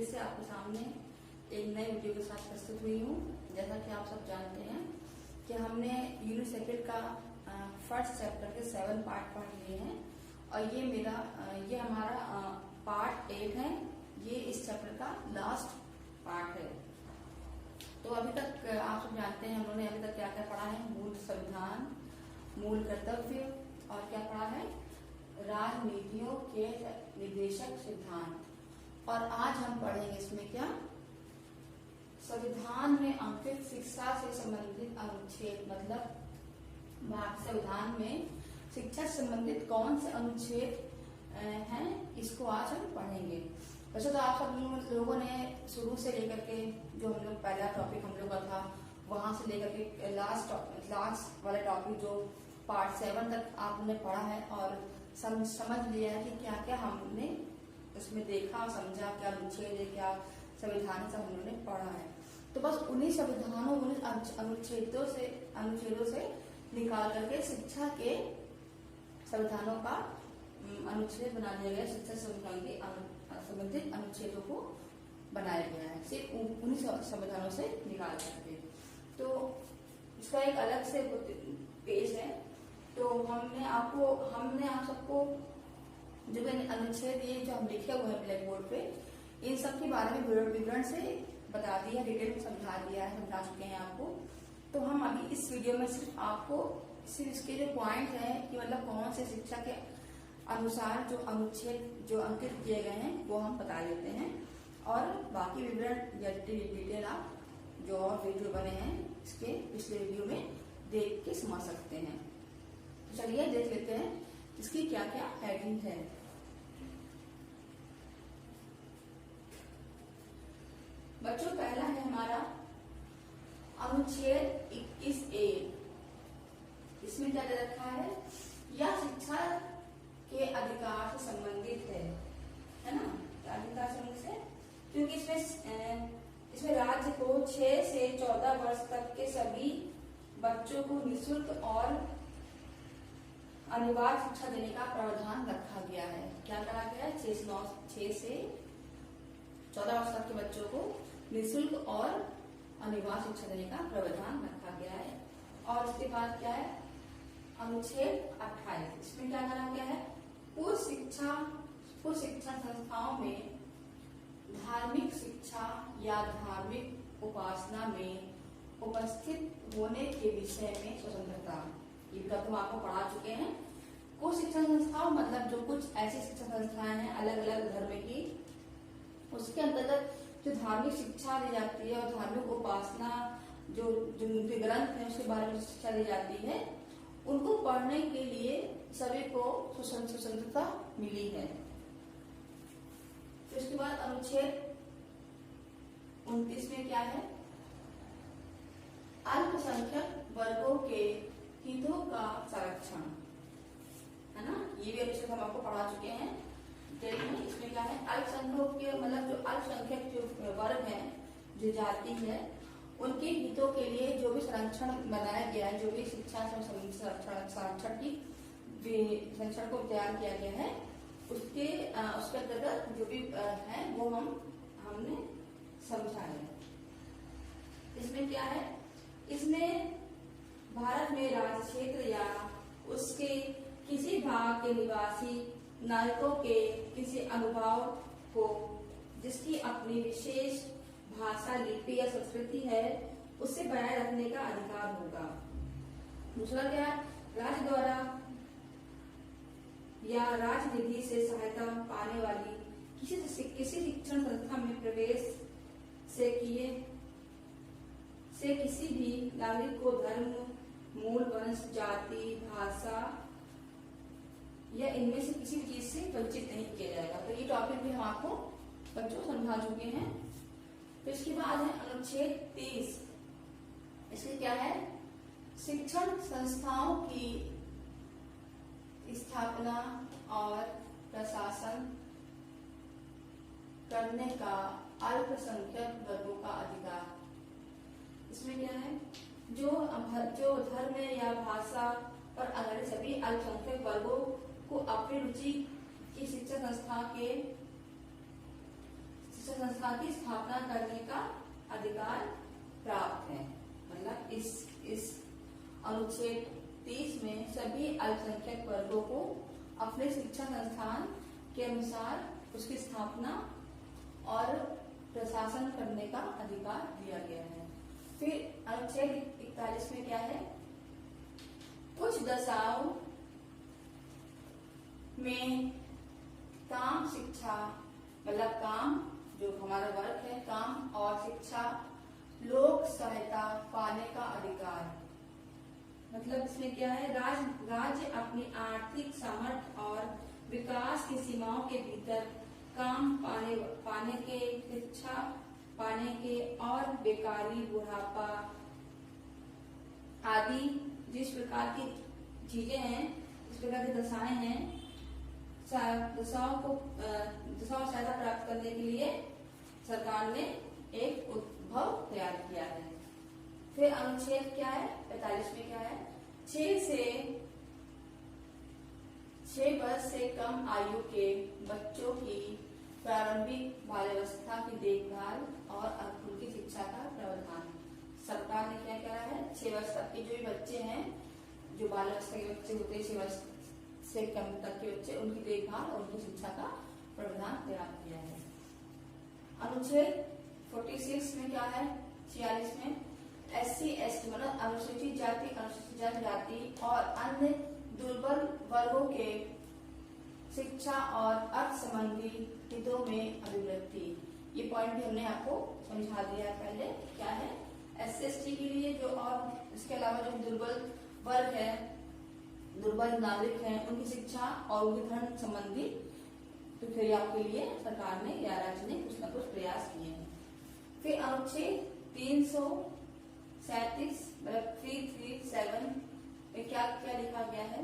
से आपके सामने एक नए वीडियो के साथ प्रस्तुत हुई हूँ। जैसा कि आप सब जानते हैं कि हमने यूनिट सेकंड का फर्स्ट चैप्टर के 7 पार्ट पढ़ लिए हैं और ये हमारा पार्ट 8 है। ये इस चैप्टर का लास्ट पार्ट है। तो अभी तक आप सब जानते हैं हमने अभी तक क्या क्या पढ़ा है। मूल संविधान, मूल कर्तव्य और क्या पढ़ा है, राजनीतियों के निर्देशक सिद्धांत। और आज हम पढ़ेंगे इसमें क्या, संविधान में अंकित शिक्षा से संबंधित अनुच्छेद, मतलब भारतीय संविधान में शिक्षा से संबंधित कौन से अनुच्छेद हैं, इसको आज हम पढ़ेंगे। वैसे तो आप सब लोगों ने शुरू से लेकर के जो हम लोग पहला टॉपिक हम लोग का था वहां से लेकर के लास्ट वाला टॉपिक जो पार्ट 7 तक आपने पढ़ा है और समझ लिया है कि क्या क्या हमने उसमें देखा, समझा, क्या अनुच्छेद है, क्या संविधान सब हमने पढ़ा है। तो बस उन्हीं संविधानों, अनुच्छेदों से निकाल करके शिक्षा के संविधानों का अनुच्छेद बना दिया गया। शिक्षा संविधान के संबंधित अनुच्छेदों को बनाया गया है सिर्फ उन्हीं संविधानों से निकाल करके। तो इसका एक अलग से पेज है। तो हमने आप सबको जो अनुच्छेद ये जो हम लिखे हुए हैं ब्लैक बोर्ड पे, इन सब के बारे में विवरण से बता दिया, डिटेल में समझा चुके हैं आपको। तो हम अभी इस वीडियो में सिर्फ आपको इसके जो पॉइंट है कि मतलब कौन से शिक्षा के अनुसार जो अनुच्छेद जो अंकित किए गए हैं वो हम बता देते हैं और बाकी विवरण या डिटेल आप जो और वीडियो बने हैं इसके पिछले वीडियो में देख के समझ सकते हैं। तो चलिए देख लेते हैं इसकी क्या क्या हेडिंग है। बच्चों, पहला है हमारा अनुच्छेद 21A। इसमें क्या दे रखा है, यह शिक्षा के अधिकार से संबंधित है ना, अधिकार से, क्योंकि इसमें राज्य को 6 से 14 वर्ष तक के सभी बच्चों को निःशुल्क और अनिवार्य शिक्षा देने का प्रावधान रखा गया है। क्या करा गया है, 6 से 14 वर्ष तक के बच्चों को निःशुल्क और अनिवार्य शिक्षा देने का प्रावधान रखा गया है। और इसके बाद क्या है, अनुच्छेद 28। इसमें क्या करा गया है, पूर्व शिक्षा संस्थाओं में धार्मिक शिक्षा या धार्मिक उपासना में उपस्थित होने के विषय में स्वतंत्रता। ये तो हम आपको पढ़ा चुके हैं। कुछ शिक्षा संस्थाओं मतलब जो कुछ ऐसी शिक्षा संस्थाएं हैं अलग अलग धर्म की, उसके अंतर्गत जो धार्मिक शिक्षा दी जाती है और धार्मिक उपासना जो उनके ग्रंथ है उसके बारे में शिक्षा दी जाती है, उनको पढ़ने के लिए सभी को स्वतंत्रता मिली है। तो इसके बाद अनुच्छेद 29 में क्या है, अल्पसंख्यक वर्गों के हितों का संरक्षण, है ना। ये भी अनुच्छेद हम आपको पढ़ा चुके हैं डिटेल में। इसमें क्या है, अल्पसंख्यक के मतलब जो अल्पसंख्यक जो वर्ग है, जो जाति है, उनके हितों के लिए जो भी संरक्षण बनाया गया है, जो भी शिक्षा संरक्षण को तैयार किया गया है, उसके अंतर्गत जो भी है वो हमने समझा है। इसमें क्या है, इसमें भारत में राज्य क्षेत्र या उसके किसी भाग के निवासी नागरिकों के किसी अनुभाव को जिसकी अपनी विशेष भाषा, लिपि या संस्कृति है उसे बनाए रखने का अधिकार होगा। दूसरा क्या, राज्य द्वारा या राजनिधि से सहायता पाने वाली किसी शिक्षण संस्था में प्रवेश से किसी भी नागरिक को धर्म, मूल, वंश, जाति, भाषा या इनमें से किसी भी चीज से वंचित नहीं किया जाएगा। तो ये टॉपिक भी हम आपको बच्चों को समझा चुके हैं। तो इसके बाद है अनुच्छेद 30। इसमें क्या है, शिक्षण संस्थाओं की स्थापना और प्रशासन करने का अल्पसंख्यक वर्गों का अधिकार। इसमें क्या है, जो धर्म या भाषा पर आधारित सभी अल्पसंख्यक वर्गों को अपनी रुचि की शिक्षा संस्था के शिक्षा संस्थान की स्थापना करने का अधिकार प्राप्त है। मतलब इस अनुच्छेद 30 में सभी अल्पसंख्यक वर्गों को अपने शिक्षा संस्थान के अनुसार उसकी स्थापना और प्रशासन करने का अधिकार दिया गया है। फिर अनुच्छेद 41 में क्या है, कुछ दशाओं में काम शिक्षा, मतलब काम जो हमारा वर्क है, काम और शिक्षा, लोक सहायता पाने का अधिकार। मतलब इसमें क्या है, राज्य अपनी आर्थिक सामर्थ्य और विकास की सीमाओं के भीतर काम पाने के, शिक्षा पाने के और बेकारी, बुढ़ापा आदि जिस प्रकार की चीजें हैं, इस प्रकार की दशाएं हैं, दशाओं सहायता प्राप्त करने के लिए सरकार ने एक उद्भव तैयार किया है। फिर अनुच्छेद क्या है, 45 में क्या है, 6 वर्ष से कम आयु के बच्चों की प्रारंभिक बाल्यावस्था की देखभाल और उनकी शिक्षा का प्रावधान। सरकार ने क्या करा है, 6 वर्ष तक के जो भी बच्चे हैं, जो बाल्यावस्था के बच्चे होते हैं, 6 वर्ष से कम तक के बच्चे, उनकी देखभाल और उनकी शिक्षा का प्रावधान तैयार किया है। अनुच्छेद 46 में क्या है, 46 में SC ST मतलब अनुसूचित जाति, अनुसूचित जनजाति और अन्य दुर्बल वर्गों के शिक्षा और अर्थ संबंधी हितों में अभिव्यक्ति। ये पॉइंट भी हमने आपको समझा दिया पहले। क्या है, SC ST के लिए जो, और इसके अलावा जो दुर्बल वर्ग है, दुर्बल नागरिक हैं, उनकी शिक्षा और उनके धन संबंधी प्रक्रिया के लिए सरकार ने या राज्य ने कुछ न कुछ प्रयास किए हैं। फिर अनुच्छेद 337 मतलब 337 में क्या क्या लिखा गया है,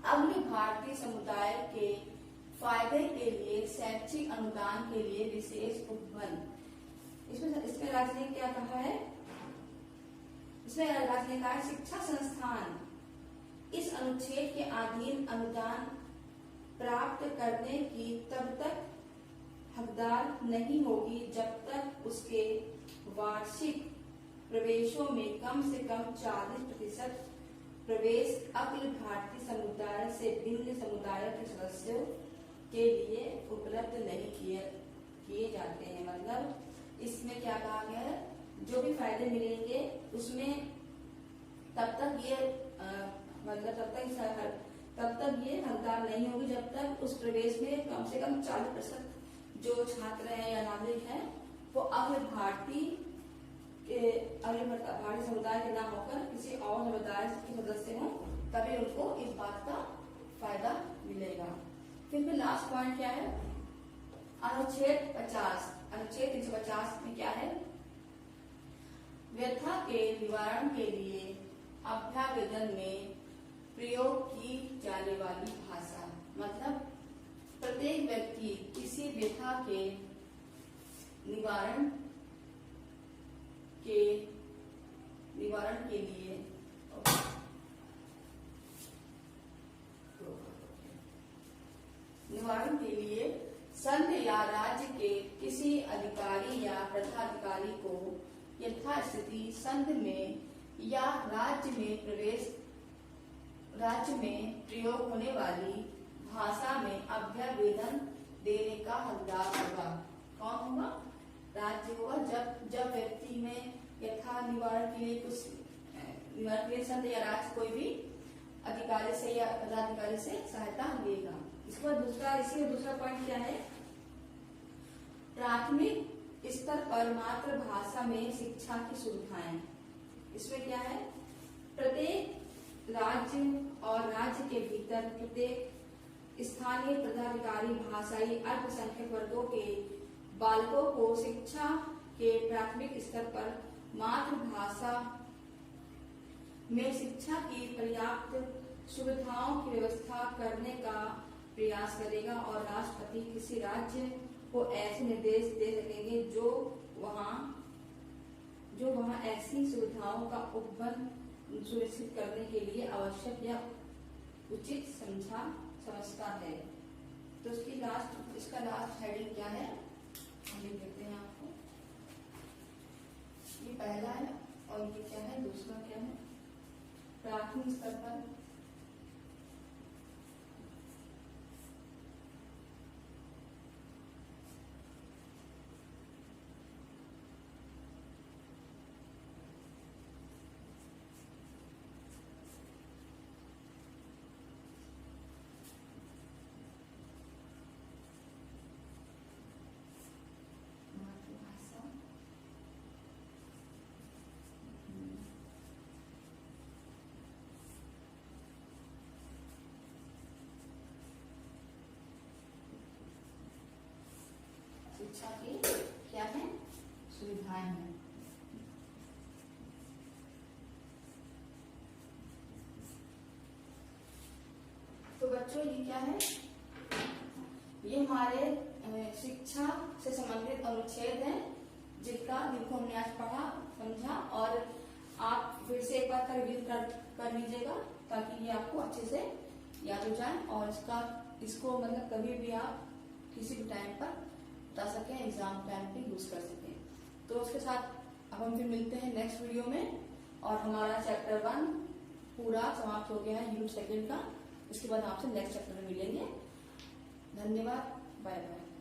अग्र भारतीय समुदाय के फायदे के लिए शैक्षिक अनुदान के लिए विशेष उपबंध। इसमें राज्य ने क्या कहा है, इसमें राज्य ने कहा है शिक्षा संस्थान इस अनुच्छेद के अधीन अनुदान प्राप्त करने की तब तक हकदार नहीं होगी जब तक उसके वार्षिक प्रवेशों में कम से कम 40% प्रवेश अखिल भारतीय समुदाय से भिन्न समुदायों के सदस्यों के लिए उपलब्ध नहीं किए जाते हैं। मतलब इसमें क्या कहा गया है, जो भी फायदे मिलेंगे उसमें तब तक ये तब तक ये हकदार नहीं होगी जब तक उस प्रवेश में कम से कम 40% जो छात्र हैं या नागरिक हैं वो अखिल भारतीय समुदाय के ना होकर किसी और समुदाय के सदस्य हों, तभी उनको इस बात का फायदा मिलेगा। फिर लास्ट पॉइंट क्या है, अनुच्छेद 50, अनुच्छेद 350 में क्या है, व्यथा के निवारण के लिए अभ्यावेदन में प्रयोग की जाने वाली भाषा। मतलब प्रत्येक व्यक्ति किसी व्यथा के निवारण के लिए संघ या राज्य के किसी अधिकारी या प्रधाधिकारी को यथास्थिति संघ में या राज्य में प्रयोग होने वाली भाषा में अभ्यावेदन देने का हकदार होगा। कौन होगा, राज्य होगा। जब व्यक्ति में यथा निवारण के लिए कुछ निवारण के लिए संघ या राज्य कोई भी अधिकारी से या पदाधिकारी से सहायता लेगा। इसके बाद दूसरा पॉइंट क्या है, प्राथमिक स्तर पर मातृभाषा में शिक्षा की सुविधाएं। इसमें क्या है, प्रत्येक राज्य और राज्य के भीतर प्रत्येक स्थानीय पदाधिकारी भाषाई अल्पसंख्यक वर्गों के बालकों को शिक्षा के प्राथमिक स्तर पर मातृभाषा में शिक्षा की पर्याप्त सुविधाओं की व्यवस्था करने का प्रयास करेगा और राष्ट्रपति किसी राज्य को ऐसे निर्देश दे सकेंगे जो वहाँ ऐसी सुविधाओं का उपबंध सुनिश्चित करने के लिए आवश्यक या उचित समझता है। तो इसका लास्ट हेडिंग क्या है, हम लिख देते हैं आपको। ये पहला है और ये क्या है, दूसरा क्या है, प्राथमिक स्तर पर मातृभाषा शिक्षा की क्या है, सुविधाएं हैं। तो बच्चों ये क्या है, ये हमारे शिक्षा से संबंधित अनुच्छेद हैं जिनको हमने आज पढ़ा समझा, और आप फिर से एक बार रिव्यू कर लीजिएगा ताकि ये आपको अच्छे से याद हो जाए, और इसको मतलब कभी भी आप किसी भी टाइम पर बता सकें, एग्जाम टाइम पे यूज कर सकें। तो उसके साथ अब हम फिर मिलते हैं नेक्स्ट वीडियो में, और हमारा चैप्टर 1 पूरा समाप्त हो गया है, यूनिट 2 का। इसके बाद आपसे नेक्स्ट चैप्टर में मिलेंगे। धन्यवाद, बाय बाय।